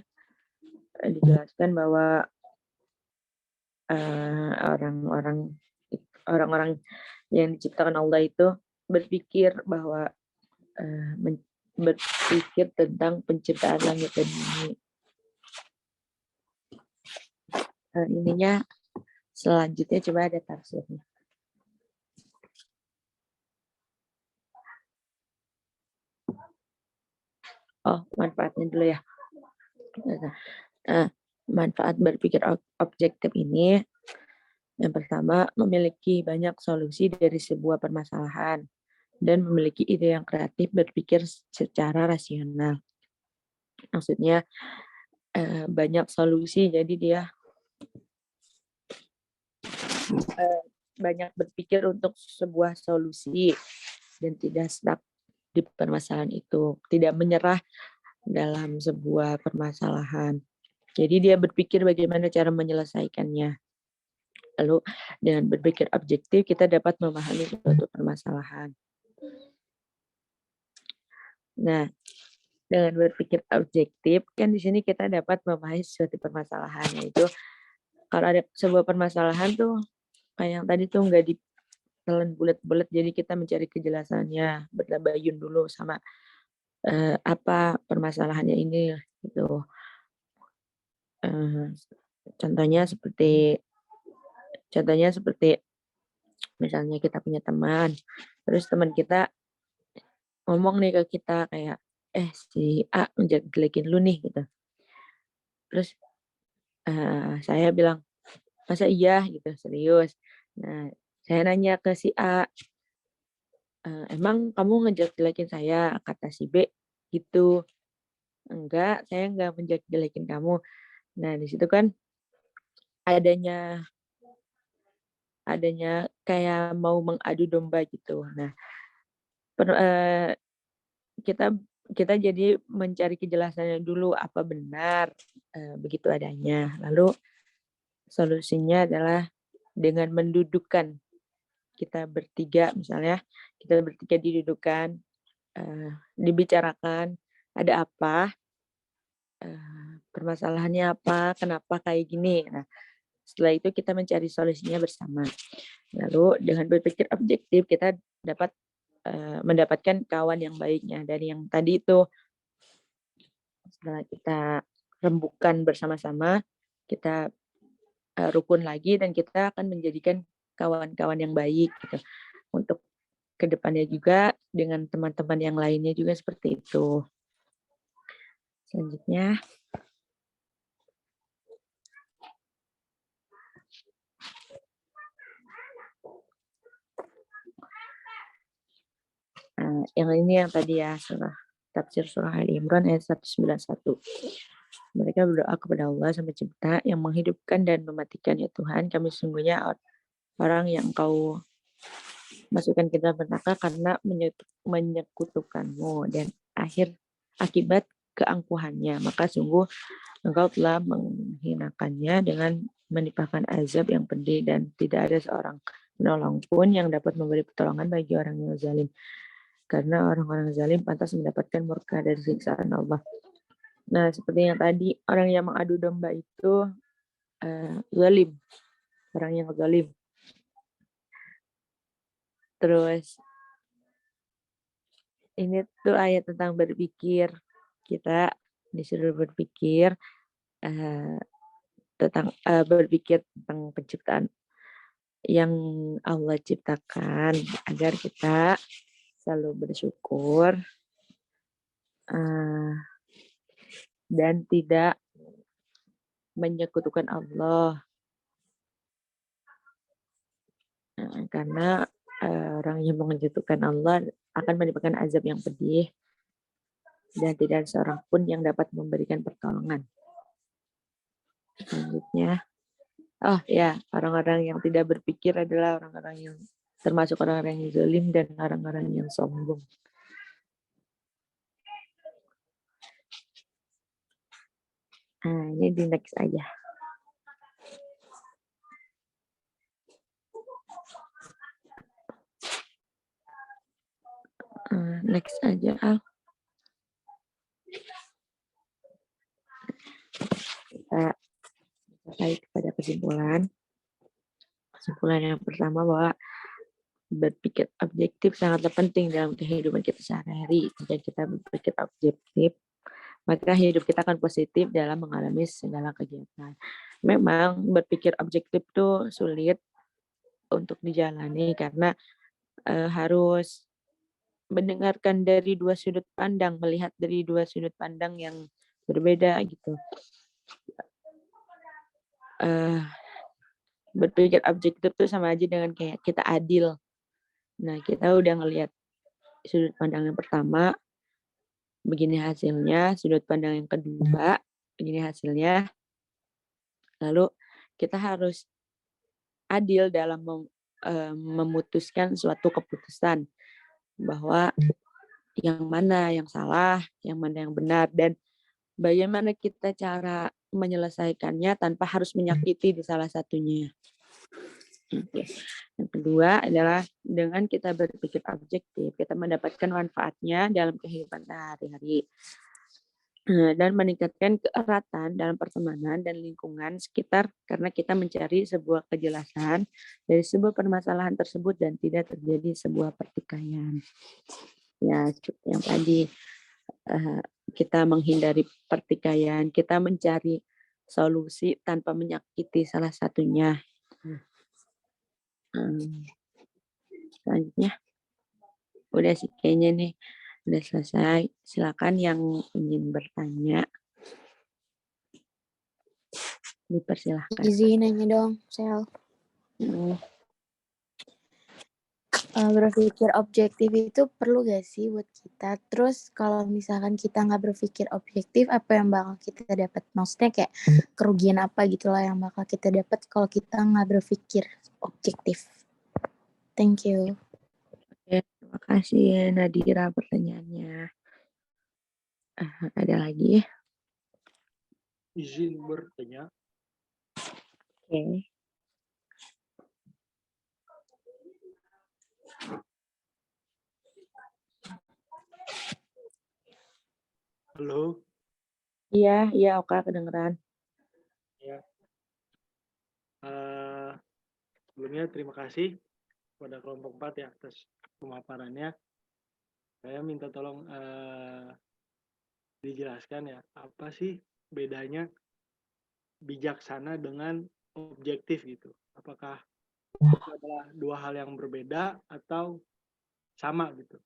dijelaskan bahwa orang-orang yang diciptakan Allah itu berpikir bahwa berpikir tentang penciptaan langit dan bumi. Ininya selanjutnya coba ada tafsirnya. Oh, manfaatnya dulu ya. Manfaat berpikir objektif ini, yang pertama, memiliki banyak solusi dari sebuah permasalahan dan memiliki ide yang kreatif berpikir secara rasional. Maksudnya banyak solusi, jadi dia banyak berpikir untuk sebuah solusi dan tidak stuck di permasalahan itu, tidak menyerah dalam sebuah permasalahan. Jadi dia berpikir bagaimana cara menyelesaikannya. Lalu dengan berpikir objektif kita dapat memahami suatu permasalahan. Nah, dengan berpikir objektif kan di sini kita dapat memahami suatu permasalahan, yaitu kalau ada sebuah permasalahan tuh kayak yang tadi tuh nggak ditelan bulat-bulat, jadi kita mencari kejelasannya, bertabayun dulu sama apa permasalahannya ini gitu. Contohnya seperti misalnya kita punya teman, terus teman kita ngomong nih ke kita kayak si A ngejelekin lu nih gitu. Terus saya bilang, masa iya gitu, serius. Nah, saya nanya ke si A, emang kamu ngejelekin saya? Kata si B gitu. Enggak, saya enggak menjelekin kamu. Nah, di situ kan adanya kayak mau mengadu domba gitu. Nah, kita jadi mencari kejelasannya dulu apa benar begitu adanya. Lalu solusinya adalah dengan mendudukkan kita bertiga, misalnya kita bertiga didudukkan, dibicarakan ada apa, permasalahannya apa, kenapa kayak gini. Nah, setelah itu kita mencari solusinya bersama. Lalu dengan berpikir objektif kita dapat mendapatkan kawan yang baiknya. Dari yang tadi itu setelah kita rembukan bersama-sama, kita rukun lagi dan kita akan menjadikan kawan-kawan yang baik gitu, untuk ke depannya juga dengan teman-teman yang lainnya juga seperti itu. Selanjutnya, yang ini yang tadi ya, tafsir surah Ali Imran ayat 191. Mereka berdoa kepada Allah Sang Pencipta yang menghidupkan dan mematikan, ya Tuhan, kami sesungguhnya orang yang Engkau masukkan kita neraka karena menyekutukanmu, dan akibat keangkuhannya, maka sungguh Engkau telah menghinakannya dengan menimpakan azab yang pedih, dan tidak ada seorang penolong pun yang dapat memberi pertolongan bagi orang yang zalim, karena orang-orang zalim pantas mendapatkan murka dari siksaan Allah. Nah, seperti yang tadi, orang yang mengadu domba itu zalim, orang yang zalim. Terus ini tuh ayat tentang berpikir. Kita disuruh berpikir tentang berpikir tentang penciptaan yang Allah ciptakan, agar kita selalu bersyukur dan tidak menyekutukan Allah. Karena orang yang menyekutukan Allah akan mendapatkan azab yang pedih, dan tidak ada seorang pun yang dapat memberikan pertolongan. Selanjutnya, orang-orang yang tidak berpikir adalah orang-orang yang termasuk orang-orang yang zalim dan orang-orang yang sombong. Ini di next aja. Next aja, Al. Kita sampai kepada kesimpulan. Kesimpulan yang pertama bahwa berpikir objektif sangatlah penting dalam kehidupan kita sehari-hari. Jika kita berpikir objektif, maka hidup kita akan positif dalam mengalami segala kegiatan. Memang berpikir objektif itu sulit untuk dijalani karena harus mendengarkan dari dua sudut pandang, melihat dari dua sudut pandang yang berbeda gitu. Berpikir objektif itu sama aja dengan kayak kita adil. Nah, kita udah ngelihat sudut pandang yang pertama, begini hasilnya, sudut pandang yang kedua, begini hasilnya. Lalu kita harus adil dalam memutuskan suatu keputusan, bahwa yang mana yang salah, yang mana yang benar, dan bagaimana kita cara menyelesaikannya tanpa harus menyakiti di salah satunya. Oke. Yang kedua adalah dengan kita berpikir objektif, kita mendapatkan manfaatnya dalam kehidupan sehari-hari dan meningkatkan keeratan dalam pertemanan dan lingkungan sekitar karena kita mencari sebuah kejelasan dari sebuah permasalahan tersebut dan tidak terjadi sebuah pertikaian. Ya, seperti yang tadi kita menghindari pertikaian, kita mencari solusi tanpa menyakiti salah satunya. Selanjutnya, udah sih kayaknya nih, udah selesai. Silakan yang ingin bertanya, dipersilahkan. Izin nanya dong, Sel. Berpikir objektif itu perlu gak sih buat kita? Terus kalau misalkan kita nggak berpikir objektif, apa yang bakal kita dapat? Maksudnya kayak kerugian apa gitu lah yang bakal kita dapat kalau kita nggak berpikir objektif. Thank you. Oke, terima kasih Nadira pertanyaannya. Ada lagi? Izin bertanya. Oke. Halo. Iya, Oka kedengeran. Ya. Sebelumnya terima kasih kepada kelompok 4 ya atas pemaparannya. Saya minta tolong dijelaskan ya, apa sih bedanya bijaksana dengan objektif gitu? Apakah itu adalah dua hal yang berbeda atau sama gitu.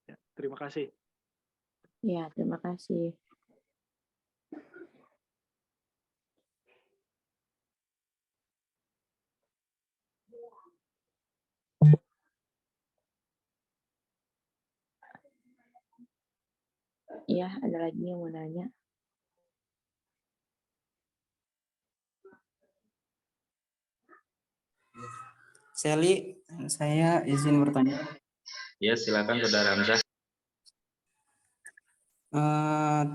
Ya, terima kasih. Ya, terima kasih. Iya, ada lagi yang mau nanya? Sally, saya izin bertanya. Ya, silakan Saudara Hamzah.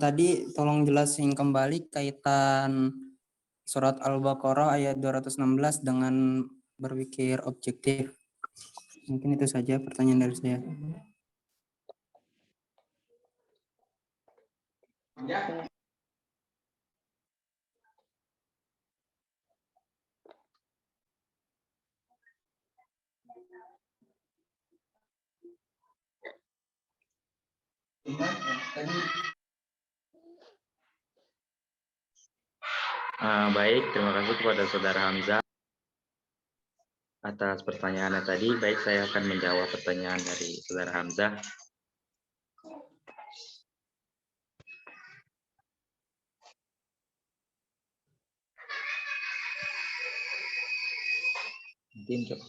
Tadi tolong jelasin kembali kaitan surat Al-Baqarah ayat 216 dengan berpikir objektif. Mungkin itu saja pertanyaan dari saya. Baik, terima kasih kepada Saudara Hamzah atas pertanyaannya tadi. Baik, saya akan menjawab pertanyaan dari Saudara Hamzah. Mungkin coba.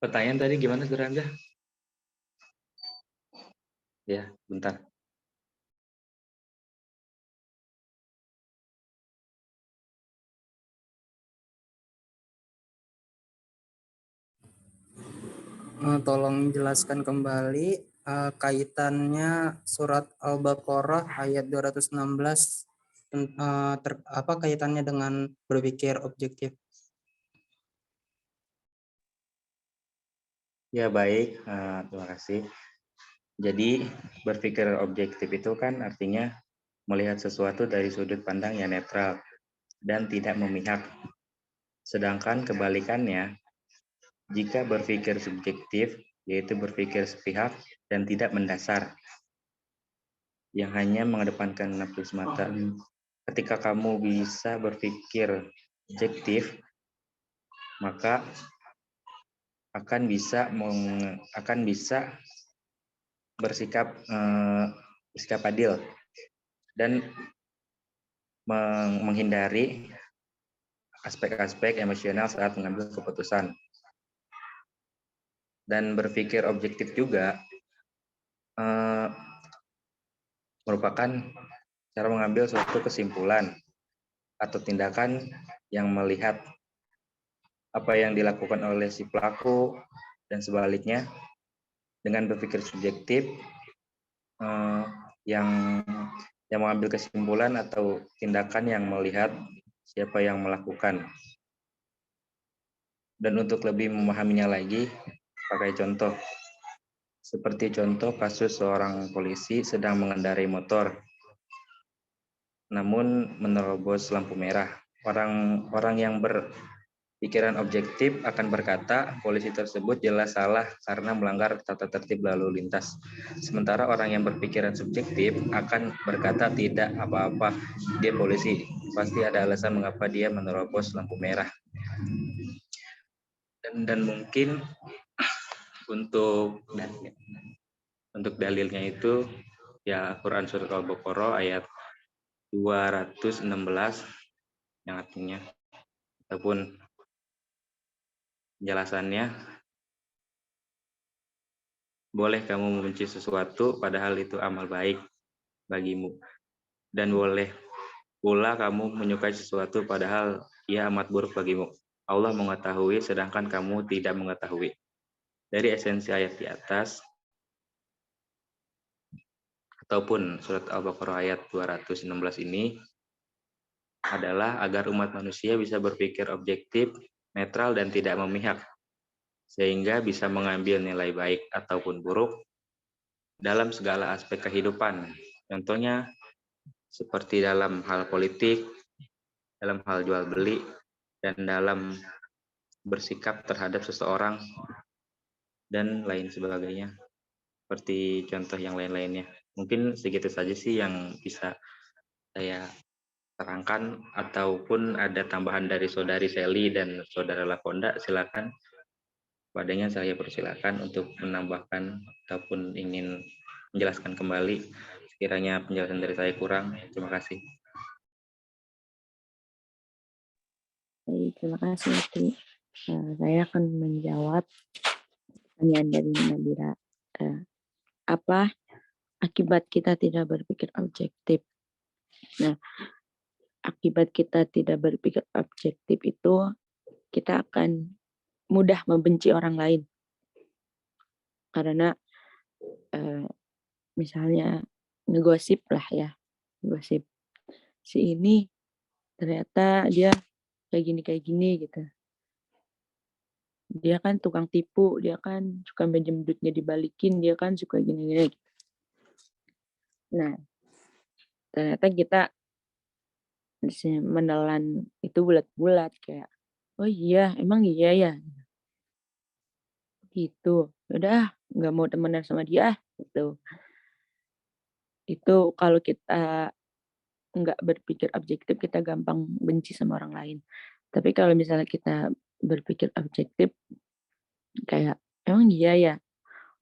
Pertanyaan tadi gimana, Saudara Hamzah? Ya, bentar. Tolong jelaskan kembali kaitannya surat Al-Baqarah ayat 216 apa kaitannya dengan berpikir objektif? Ya, baik, terima kasih. Jadi, berpikir objektif itu kan artinya melihat sesuatu dari sudut pandang yang netral dan tidak memihak. Sedangkan kebalikannya, jika berpikir subjektif, yaitu berpikir sepihak dan tidak mendasar, yang hanya mengedepankan nafsu semata. Ketika kamu bisa berpikir objektif, maka akan bisa bersikap adil dan menghindari aspek-aspek emosional saat mengambil keputusan. Dan berpikir objektif juga merupakan cara mengambil suatu kesimpulan atau tindakan yang melihat apa yang dilakukan oleh si pelaku dan sebaliknya. Dengan berpikir subjektif yang mengambil kesimpulan atau tindakan yang melihat siapa yang melakukan. Dan untuk lebih memahaminya lagi, pakai contoh. Seperti contoh kasus seorang polisi sedang mengendarai motor, namun menerobos lampu merah. Orang yang berpikiran objektif akan berkata polisi tersebut jelas salah karena melanggar tata tertib lalu lintas. Sementara orang yang berpikiran subjektif akan berkata tidak apa-apa, dia polisi, pasti ada alasan mengapa dia menerobos lampu merah. Dan mungkin untuk dalilnya itu ya Quran surat Al-Baqarah ayat 216 yang artinya ataupun penjelasannya, boleh kamu membenci sesuatu padahal itu amal baik bagimu, dan boleh pula kamu menyukai sesuatu padahal ia amat buruk bagimu. Allah mengetahui sedangkan kamu tidak mengetahui. Dari esensi ayat di atas ataupun surat Al-Baqarah ayat 216 ini adalah agar umat manusia bisa berpikir objektif, netral, dan tidak memihak, sehingga bisa mengambil nilai baik ataupun buruk dalam segala aspek kehidupan. Contohnya seperti dalam hal politik, dalam hal jual beli, dan dalam bersikap terhadap seseorang, dan lain sebagainya. Seperti contoh yang lain-lainnya. Mungkin segitu saja sih yang bisa saya terangkan, ataupun ada tambahan dari Saudari Sally dan Saudara Lakonda, silakan. Padanya saya persilakan untuk menambahkan ataupun ingin menjelaskan kembali sekiranya penjelasan dari saya kurang. Terima kasih. Baik, terima kasih Tri. Saya akan menjawab pertanyaan dari Nadira. Apa akibat kita tidak berpikir objektif? Nah, akibat kita tidak berpikir objektif itu kita akan mudah membenci orang lain. Karena misalnya ngegosip lah ya, gosip. Si ini ternyata dia kayak gini gitu. Dia kan tukang tipu, dia kan suka pinjam duitnya dibalikin, dia kan suka gini-gini. Nah, ternyata kita menelan itu bulat-bulat kayak, oh iya, emang iya ya, gitu. Udah, nggak mau temenan sama dia, gitu. Itu kalau kita nggak berpikir objektif, kita gampang benci sama orang lain. Tapi kalau misalnya kita berpikir objektif, kayak, emang iya ya,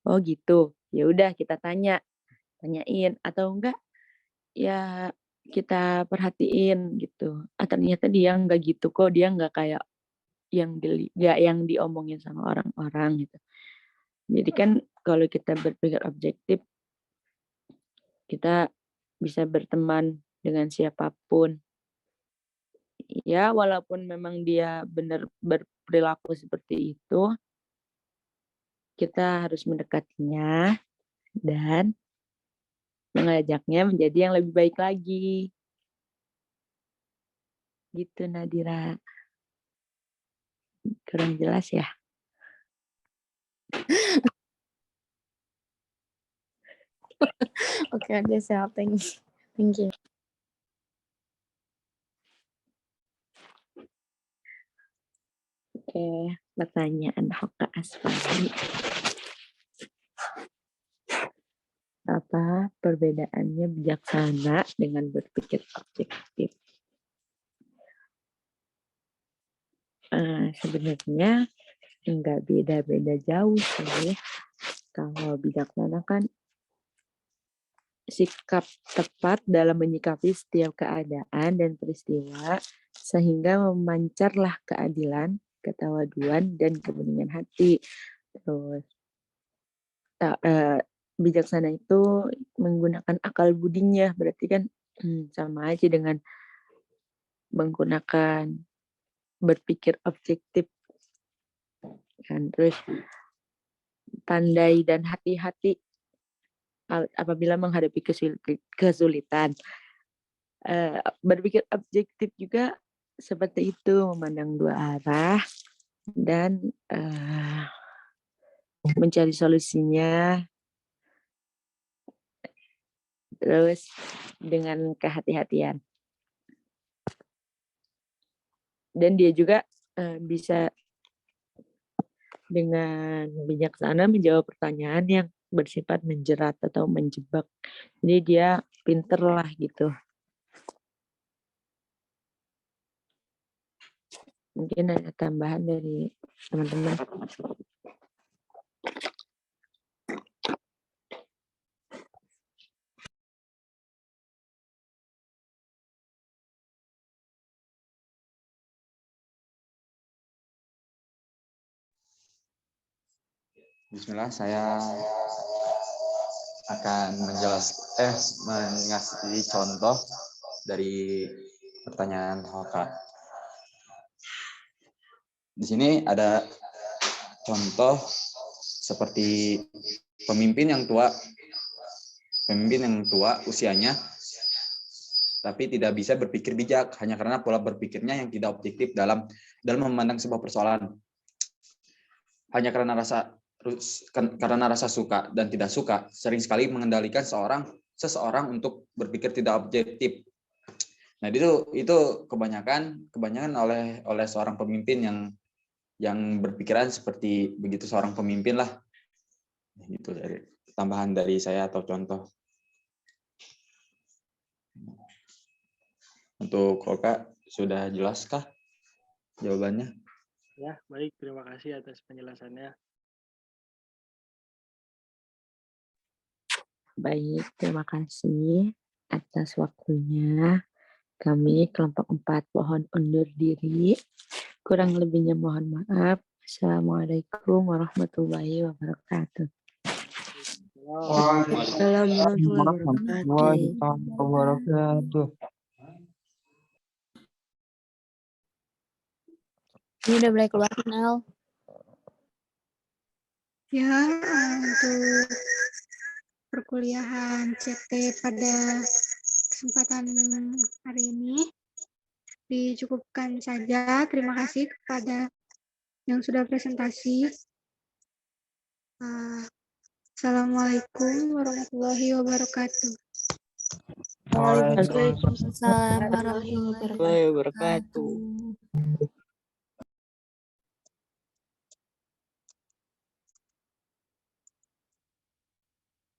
oh gitu, ya udah kita tanyain, atau enggak ya kita perhatiin gitu. Ternyata dia nggak gitu kok, dia nggak kayak yang diomongin sama orang-orang gitu. Jadi kan kalau kita berpikir objektif, kita bisa berteman dengan siapapun. Ya, walaupun memang dia benar berperilaku seperti itu, kita harus mendekatinya dan mengajaknya menjadi yang lebih baik lagi. Gitu Nadira. Kurang jelas ya? Oke, ada siapa? Thank you. Oke, pertanyaan Hoka Asfari. Apa perbedaannya bijaksana dengan berpikir objektif? Sebenarnya nggak beda-beda jauh sih. Kalau bijaksana kan sikap tepat dalam menyikapi setiap keadaan dan peristiwa sehingga memancarlah keadilan, ketawaduan, dan kebeningan hati. Terus bijaksana itu menggunakan akal budinya, berarti kan sama aja dengan menggunakan berpikir objektif kan. Terus pandai dan hati-hati apabila menghadapi kesulitan. Berpikir objektif juga seperti itu, memandang dua arah dan mencari solusinya, terus dengan kehati-hatian. Dan dia juga bisa dengan bijaksana menjawab pertanyaan yang bersifat menjerat atau menjebak. Jadi dia pinter lah gitu. Mungkin ada tambahan dari teman-teman. Bismillah, saya akan mengasih contoh dari pertanyaan Hoka. Di sini ada contoh seperti pemimpin yang tua usianya, tapi tidak bisa berpikir bijak hanya karena pola berpikirnya yang tidak objektif dalam memandang sebuah persoalan. Hanya karena rasa suka dan tidak suka, sering sekali mengendalikan seseorang untuk berpikir tidak objektif. Nah, itu kebanyakan oleh seorang pemimpin yang berpikiran seperti begitu seorang pemimpin lah. Itu dari tambahan dari saya atau contoh. Untuk Oka sudah jelaskah jawabannya? Ya, baik. Terima kasih atas penjelasannya. Baik, terima kasih atas waktunya. Kami kelompok 4 mohon undur diri. Kurang lebihnya mohon maaf. Assalamualaikum warahmatullahi wabarakatuh. Waalaikumsalam warahmatullahi wabarakatuh. Ini udah boleh keluar, Nal. Ya, untuk perkuliahan CT pada kesempatan hari ini dicukupkan saja. Terima kasih kepada yang sudah presentasi. Assalamualaikum warahmatullahi wabarakatuh. Waalaikumsalam warahmatullahi wabarakatuh.